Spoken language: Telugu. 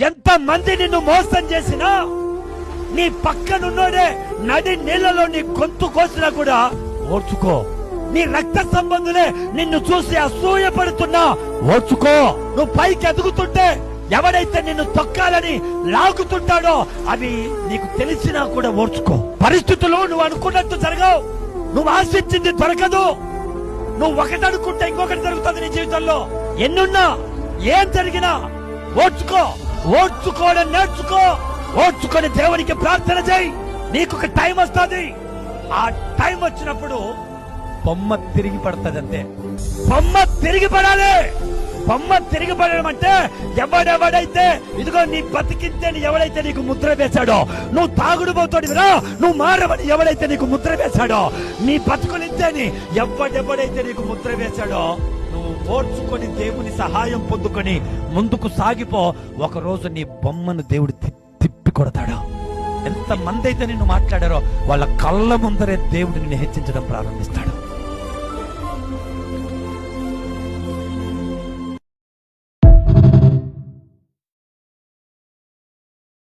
ఎంత మంది నిన్ను మోసం చేసినా, నీ పక్కనున్నోడే నడి నీళ్లలో నీ గొంతు కోసినా కూడా ఓర్చుకో. నీ రక్త సంబంధులే నిన్ను చూసి అసూయపడుతున్నా ఓర్చుకో. నువ్వు పైకి ఎదుగుతుంటే ఎవడైతే నిన్ను తొక్కాలని లాగుతుంటాడో అవి నీకు తెలిసినా కూడా ఓర్చుకో. పరిస్థితులు నువ్వు అనుకున్నట్టు జరగవు, నువ్వు ఆశించింది దొరకదు. నువ్వు ఒకటి అనుకుంటే ఇంకొకటి జరుగుతుంది నీ జీవితంలో. ఎన్నున్నా ఏం జరిగినా ఓర్చుకో. ఓర్చుకోవడం నేర్చుకో. ఓర్చుకొని దేవునికి ప్రార్థన చేయి. నీకు ఒక టైం వస్తుంది. ఆ టైం వచ్చినప్పుడు బొమ్మ తిరిగి పడుతుంది. అంతే, బొమ్మ తిరిగి పడాలి. బొమ్మ తిరిగి పడడం అంటే ఎవడెవడైతే ఇదిగో నీ బతికింతేని ఎవడైతే నీకు ముద్ర వేశాడో, నువ్వు తాగుడు పోతాడురా, నువ్వు మారవని ఎవడైతే నీకు ముద్ర వేశాడో, నీ బతుకులింతేని ఎవడెవడైతే నీకు ముద్ర వేశాడో, నువ్వు ఓర్చుకొని దేవుని సహాయం పొందుకొని ముందుకు సాగిపో. ఒక రోజు నీ బొమ్మను దేవుడు తిప్పి కొడతాడు. ఎంత మంది అయితే నిన్ను మాట్లాడారో వాళ్ళ కళ్ళ ముందరే దేవుడు నిన్ను హెచ్చించడం ప్రారంభిస్తాడు.